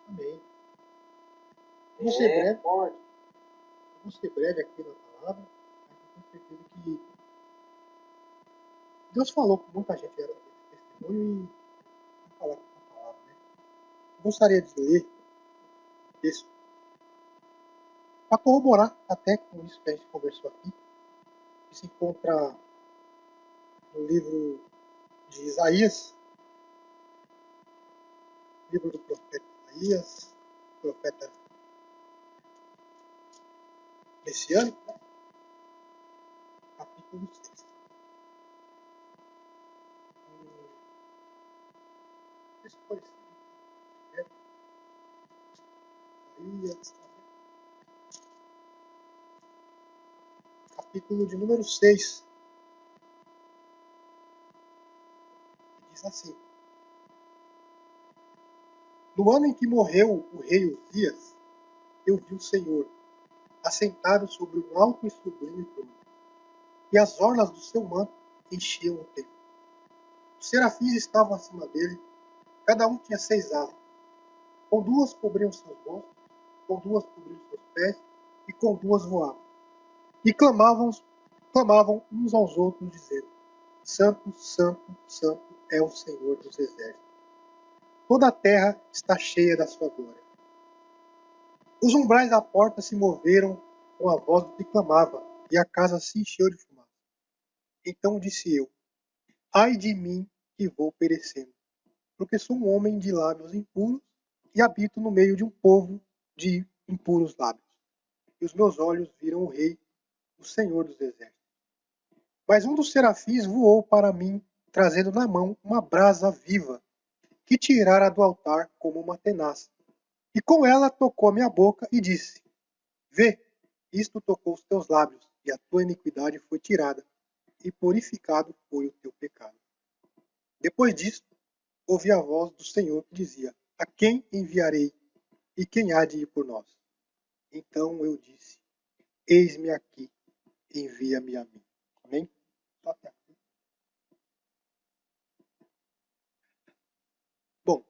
Amém. Vou ser breve. Vou ser breve aqui na palavra, mas eu tenho certeza que Deus falou com muita gente desse testemunho e vou falar com essa palavra, né? Eu gostaria de ler o texto para corroborar até com isso que a gente conversou aqui, que se encontra no livro de Isaías, livro do profeta Isaías, profeta messiânico, né? Capítulo 6. Texto parecido, né? Isaías, capítulo de número 6, que diz assim: No ano em que morreu o rei Uzias, eu vi o Senhor assentado sobre um alto e sublime trono, e as orlas do seu manto enchiam o templo. Os serafins estavam acima dele, cada um tinha 6 asas. Com 2 cobriam seus rostos, com 2 cobriam seus pés, e com 2 voavam. E clamavam uns aos outros, dizendo: Santo, Santo, Santo é o Senhor dos exércitos. Toda a terra está cheia da sua glória. Os umbrais da porta se moveram com a voz do que clamava, e a casa se encheu de fumaça. Então disse eu: Ai de mim, que vou perecendo, porque sou um homem de lábios impuros e habito no meio de um povo de impuros lábios. E os meus olhos viram o Rei, o Senhor dos exércitos. Mas um dos serafins voou para mim, trazendo na mão uma brasa viva, que tirara do altar como uma tenaz. E com ela tocou a minha boca e disse: Vê, isto tocou os teus lábios, e a tua iniquidade foi tirada, e purificado foi o teu pecado. Depois disto, ouvi a voz do Senhor que dizia: A quem enviarei, e quem há de ir por nós? Então eu disse: Eis-me aqui, envia-me a mim. Amém? Só até aqui. Bom,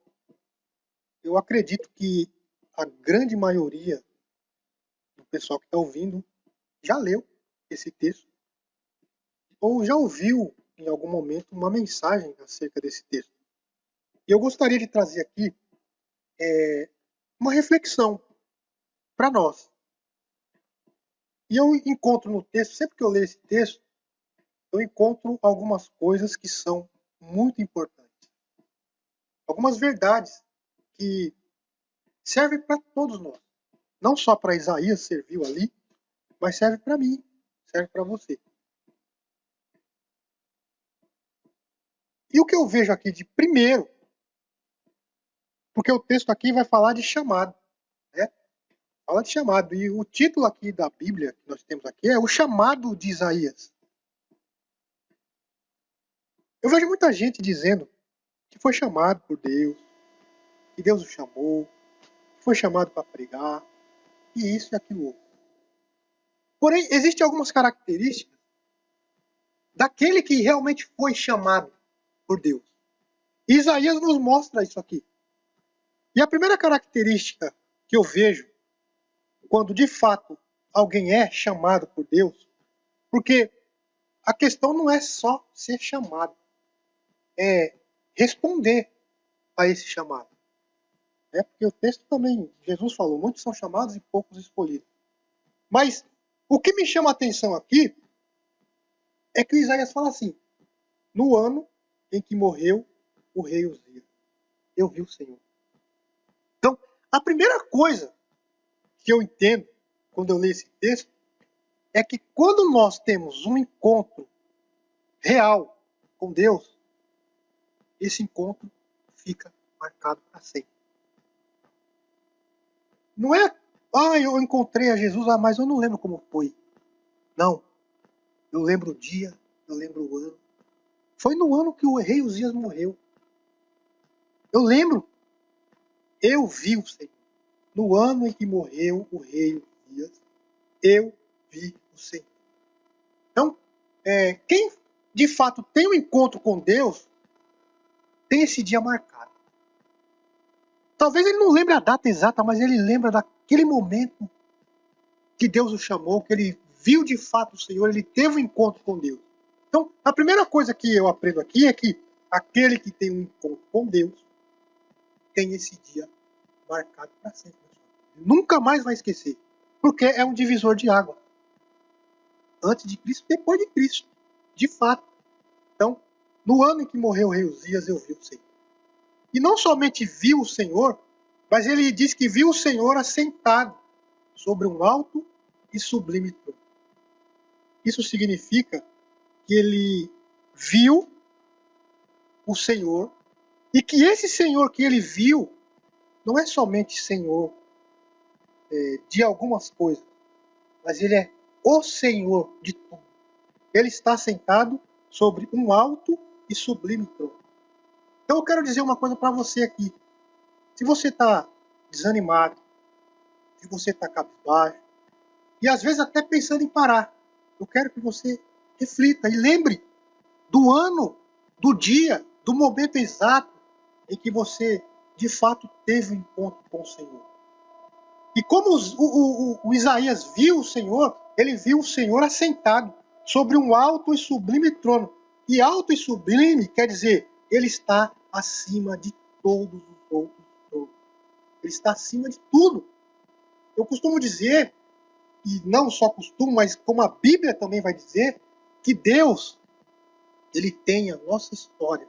eu acredito que a grande maioria do pessoal que está ouvindo já leu esse texto, ou já ouviu em algum momento uma mensagem acerca desse texto. E eu gostaria de trazer aqui uma reflexão para nós. E eu encontro no texto, sempre que eu leio esse texto, eu encontro algumas coisas que são muito importantes. Algumas verdades que servem para todos nós. Não só para Isaías serviu ali, mas serve para mim, serve para você. E o que eu vejo aqui de primeiro, porque o texto aqui vai falar de chamado, né? Fala de chamado. E o título aqui da Bíblia que nós temos aqui é o chamado de Isaías. Eu vejo muita gente dizendo que foi chamado por Deus, que Deus o chamou, que foi chamado para pregar, e isso e aquilo outro. Porém, existem algumas características daquele que realmente foi chamado por Deus. E Isaías nos mostra isso aqui. E a primeira característica que eu vejo quando de fato alguém é chamado por Deus, porque a questão não é só ser chamado, é responder a esse chamado. Porque o texto também, Jesus falou, muitos são chamados e poucos escolhidos. Mas o que me chama a atenção aqui é que Isaías fala assim: no ano em que morreu o rei Uzias, eu vi o Senhor. Então, a primeira coisa que eu entendo quando eu leio esse texto é que quando nós temos um encontro real com Deus, esse encontro fica marcado para sempre. Não é, eu encontrei a Jesus, mas eu não lembro como foi. Não. Eu lembro o dia, eu lembro o ano. Foi no ano que o rei Uzias morreu. Eu lembro. Eu vi o Senhor. No ano em que morreu o rei Uzias, eu vi o Senhor. Então, quem de fato tem um encontro com Deus, tem esse dia marcado. Talvez ele não lembre a data exata, mas ele lembra daquele momento que Deus o chamou, que ele viu de fato o Senhor, ele teve um encontro com Deus. Então, a primeira coisa que eu aprendo aqui é que aquele que tem um encontro com Deus tem esse dia marcado para sempre. Nunca mais vai esquecer, porque é um divisor de água. Antes de Cristo, depois de Cristo, de fato. Então, no ano em que morreu o rei Uzias, eu vi o Senhor. E não somente viu o Senhor, mas ele diz que viu o Senhor assentado sobre um alto e sublime trono. Isso significa que ele viu o Senhor e que esse Senhor que ele viu não é somente Senhor de algumas coisas, mas ele é o Senhor de tudo. Ele está sentado sobre um alto e sublime trono. Então eu quero dizer uma coisa para você aqui. Se você está desanimado, se você está cabisbaixo, e às vezes até pensando em parar, eu quero que você reflita e lembre do ano, do dia, do momento exato em que você de fato teve um encontro com o Senhor. E como o Isaías viu o Senhor, ele viu o Senhor assentado sobre um alto e sublime trono. E alto e sublime quer dizer, ele está acima de todos os outros tronos. Ele está acima de tudo. Eu costumo dizer, e não só costumo, mas como a Bíblia também vai dizer, que Deus, ele tem a nossa história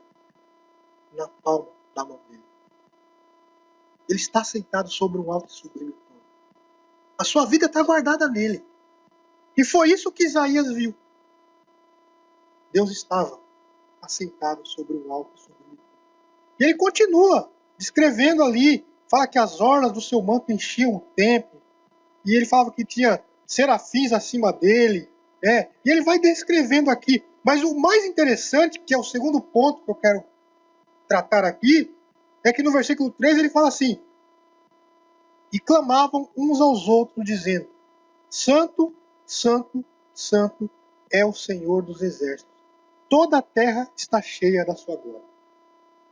na palma da mão dele. Ele está sentado sobre um alto e sublime trono. A sua vida está guardada nele. E foi isso que Isaías viu. Deus estava assentado sobre um alto e sublime trono. E ele continua descrevendo ali, fala que as orlas do seu manto enchiam o templo, e ele falava que tinha serafins acima dele, e ele vai descrevendo aqui. Mas o mais interessante, que é o segundo ponto que eu quero tratar aqui, é que no versículo 3 ele fala assim: e clamavam uns aos outros, dizendo: Santo, Santo, Santo é o Senhor dos exércitos. Toda a terra está cheia da sua glória.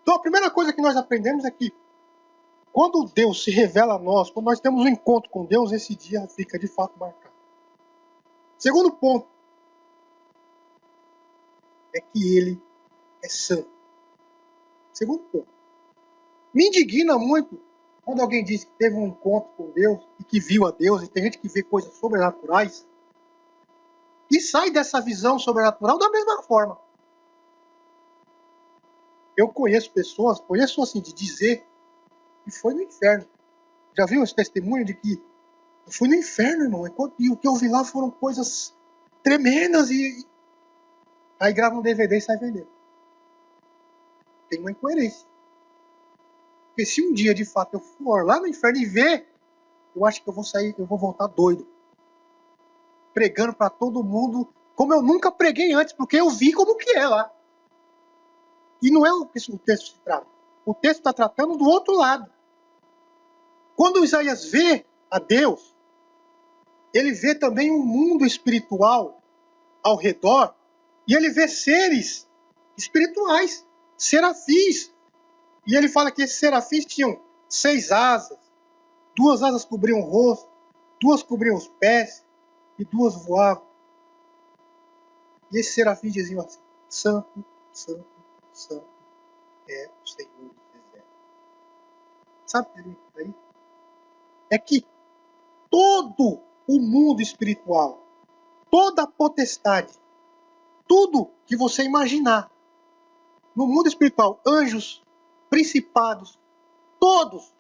Então a primeira coisa que nós aprendemos é que quando Deus se revela a nós, quando nós temos um encontro com Deus, esse dia fica de fato marcado. Segundo ponto é que ele é santo. Segundo ponto. Me indigna muito quando alguém diz que teve um encontro com Deus e que viu a Deus, e tem gente que vê coisas sobrenaturais e sai dessa visão sobrenatural da mesma forma. Eu conheço pessoas, conheço assim, de dizer que foi no inferno. Já viu esse testemunho de que eu fui no inferno, irmão, e o que eu vi lá foram coisas tremendas, e aí grava um DVD e sai vendendo. Tem uma incoerência. Porque se um dia, de fato, eu for lá no inferno e ver, eu acho que eu vou sair, eu vou voltar doido. Pregando para todo mundo, como eu nunca preguei antes, porque eu vi como que é lá. E não é o que o texto se trata. O texto está tratando do outro lado. Quando Isaías vê a Deus, ele vê também um mundo espiritual ao redor, e ele vê seres espirituais, serafins. E ele fala que esses serafins tinham 6 asas, 2 asas cobriam o rosto, 2 cobriam os pés, e 2 voavam. E esses serafins diziam assim: Santo, Santo, Santo é o Senhor dos exércitos. Sabe o que significa isso? É que todo o mundo espiritual, toda a potestade, tudo que você imaginar no mundo espiritual, anjos, principados, todos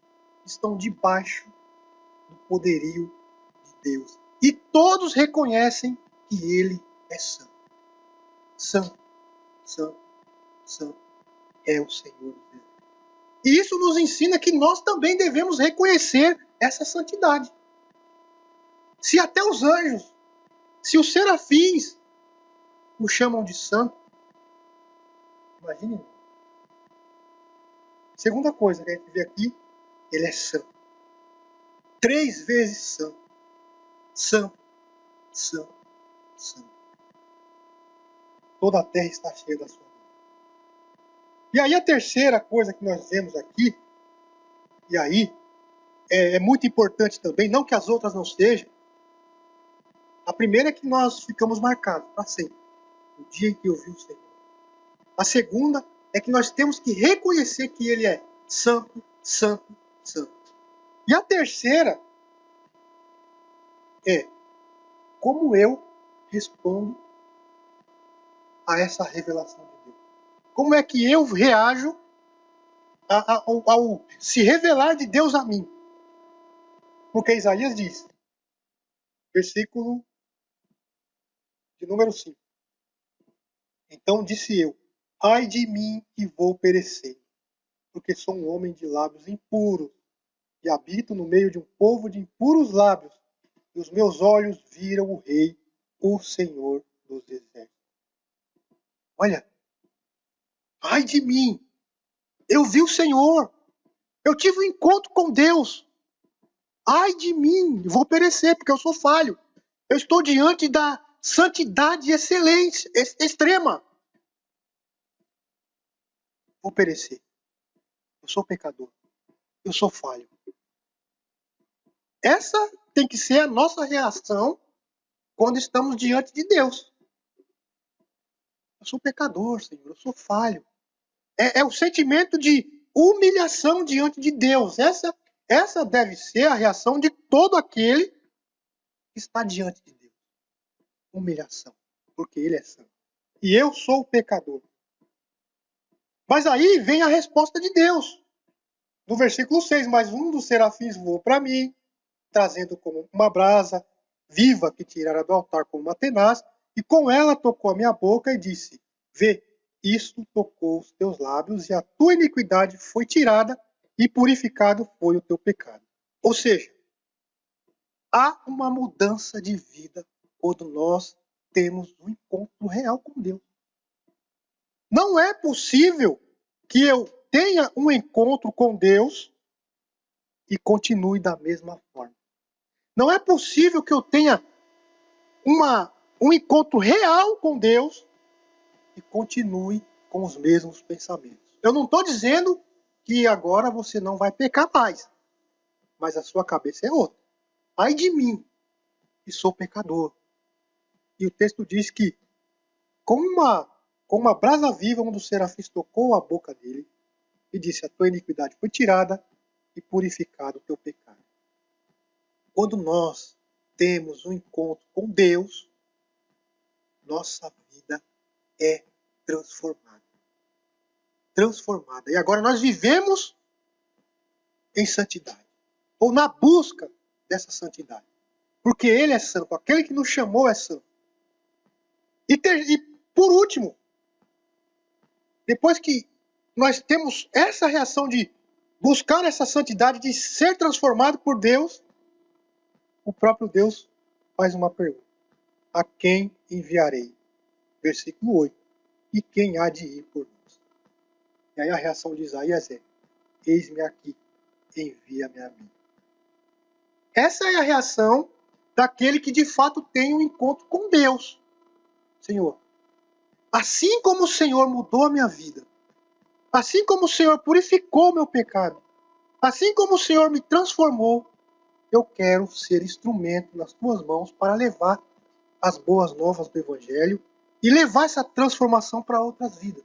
estão debaixo do poderio de Deus. E todos reconhecem que Ele é santo. Santo, santo, santo é o Senhor dos exércitos. E isso nos ensina que nós também devemos reconhecer essa santidade. Se até os anjos, se os serafins o chamam de santo, imagine. Segunda coisa que a gente vê aqui, ele é santo. 3 vezes santo. Santo, santo, santo. Toda a terra está cheia da sua glória. E aí a terceira coisa que nós vemos aqui, e aí é muito importante também, não que as outras não sejam. A primeira é que nós ficamos marcados para sempre, no dia em que eu vi o Senhor. A segunda é que nós temos que reconhecer que Ele é santo, santo, santo. E a terceira é como eu respondo a essa revelação de Deus. Como é que eu reajo ao se revelar de Deus a mim? Porque Isaías diz, versículo de número 5. Então disse eu, ai de mim que vou perecer, porque sou um homem de lábios impuros, e habito no meio de um povo de impuros lábios, e os meus olhos viram o Rei, o Senhor dos Exércitos. Olha, ai de mim, eu vi o Senhor, eu tive um encontro com Deus. Ai de mim, vou perecer, porque eu sou falho. Eu estou diante da santidade e excelência extrema. Vou perecer. Eu sou pecador. Eu sou falho. Essa tem que ser a nossa reação quando estamos diante de Deus. Eu sou pecador, Senhor. Eu sou falho. É o sentimento de humilhação diante de Deus. Essa deve ser a reação de todo aquele que está diante de Deus. Humilhação. Porque Ele é santo. E eu sou o pecador. Mas aí vem a resposta de Deus. No versículo 6, mas um dos serafins voou para mim, trazendo como uma brasa viva que tirara do altar como uma tenaz, e com ela tocou a minha boca e disse, vê, isto tocou os teus lábios, e a tua iniquidade foi tirada, e purificado foi o teu pecado. Ou seja, há uma mudança de vida quando nós temos um encontro real com Deus. Não é possível que eu tenha um encontro com Deus e continue da mesma forma. Não é possível que eu tenha um encontro real com Deus e continue com os mesmos pensamentos. Eu não estou dizendo que agora você não vai pecar mais, mas a sua cabeça é outra. Ai de mim, que sou pecador. E o texto diz que com uma brasa viva, um dos serafins tocou a boca dele e disse, a tua iniquidade foi tirada e purificado o teu pecado. Quando nós temos um encontro com Deus, nossa vida é transformada. Transformada. E agora nós vivemos em santidade. Ou na busca dessa santidade. Porque Ele é santo. Aquele que nos chamou é santo. E por último, depois que nós temos essa reação de buscar essa santidade, de ser transformado por Deus, o próprio Deus faz uma pergunta. A quem enviarei? Versículo 8. E quem há de ir por nós? E aí a reação de Isaías é, eis-me aqui, envia-me a mim. Essa é a reação daquele que de fato tem um encontro com Deus. Senhor, assim como o Senhor mudou a minha vida, assim como o Senhor purificou o meu pecado, assim como o Senhor me transformou, eu quero ser instrumento nas tuas mãos para levar as boas novas do Evangelho e levar essa transformação para outras vidas.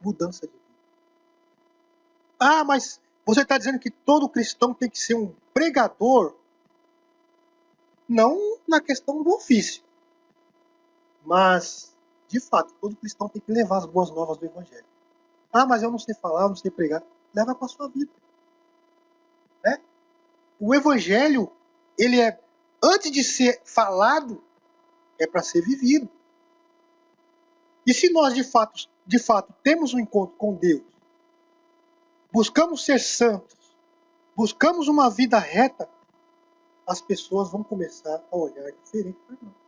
Mudança de vida. Ah, mas você está dizendo que todo cristão tem que ser um pregador? Não na questão do ofício. Mas, de fato, todo cristão tem que levar as boas novas do Evangelho. Ah, mas eu não sei falar, eu não sei pregar. Leva com a sua vida. Né? O Evangelho, ele é, antes de ser falado, é para ser vivido. E se nós, de fato, temos um encontro com Deus, buscamos ser santos, buscamos uma vida reta, as pessoas vão começar a olhar diferente para nós.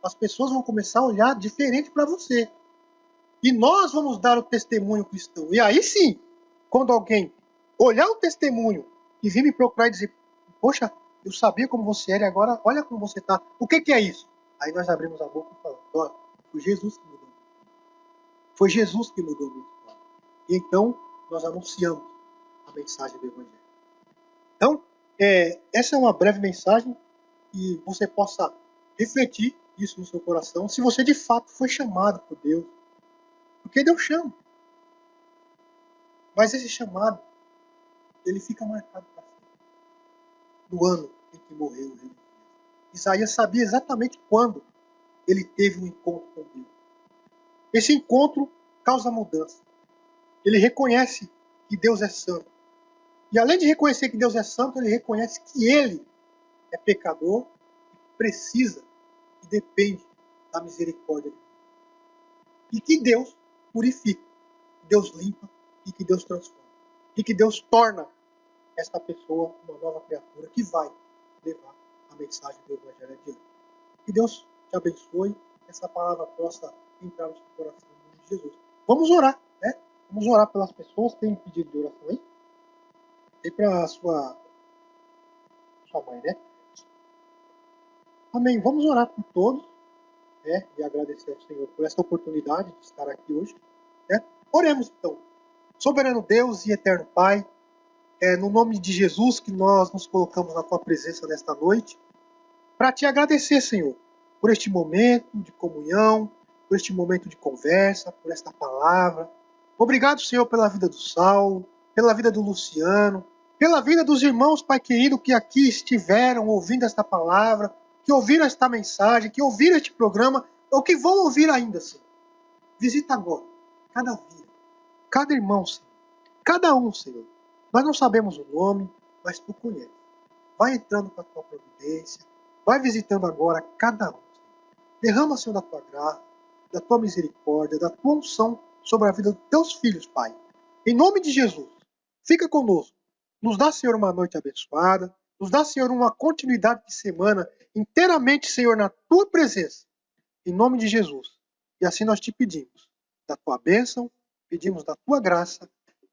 As pessoas vão começar a olhar diferente para você. E nós vamos dar o testemunho cristão. E aí sim, quando alguém olhar o testemunho e vir me procurar e dizer, poxa, eu sabia como você era e agora olha como você está. O que é isso? Aí nós abrimos a boca e falamos, olha, foi Jesus que mudou. Foi Jesus que mudou a minha história. E então nós anunciamos a mensagem do Evangelho. Então, essa é uma breve mensagem e você possa refletir isso no seu coração, se você de fato foi chamado por Deus. Porque Deus chama. Mas esse chamado, ele fica marcado para sempre. No ano em que morreu o rei Uzias. Isaías sabia exatamente quando ele teve um encontro com Deus. Esse encontro causa mudança. Ele reconhece que Deus é santo. E além de reconhecer que Deus é santo, ele reconhece que ele é pecador e precisa e depende da misericórdia de Deus. E que Deus purifica, que Deus limpa e que Deus transforma. E que Deus torna esta pessoa uma nova criatura que vai levar a mensagem do Evangelho adiante. Que Deus te abençoe, que essa palavra possa entrar no seu coração em nome de Jesus. Vamos orar, né? Vamos orar pelas pessoas. Tem um pedido de oração aí? Tem para sua mãe, né? Amém. Vamos orar por todos, né? E agradecer ao Senhor por esta oportunidade de estar aqui hoje, né? Oremos então. Soberano Deus e eterno Pai, no nome de Jesus que nós nos colocamos na tua presença nesta noite, para te agradecer, Senhor, por este momento de comunhão, por este momento de conversa, por esta palavra. Obrigado, Senhor, pela vida do Saulo, pela vida do Luciano, pela vida dos irmãos, Pai querido, que aqui estiveram ouvindo esta palavra, que ouviram esta mensagem, que ouviram este programa, ou que vão ouvir ainda, Senhor. Visita agora cada vida, cada irmão, Senhor, cada um, Senhor. Nós não sabemos o nome, mas Tu conheces. Vai entrando com a Tua providência, vai visitando agora cada um. Senhor. Derrama, Senhor, da Tua graça, da Tua misericórdia, da Tua unção sobre a vida dos Teus filhos, Pai. Em nome de Jesus, fica conosco. Nos dá, Senhor, uma noite abençoada. Nos dá, Senhor, uma continuidade de semana inteiramente, Senhor, na Tua presença. Em nome de Jesus. E assim nós te pedimos da Tua bênção, pedimos da Tua graça,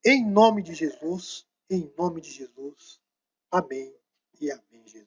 em nome de Jesus, em nome de Jesus. Amém e amém, Jesus.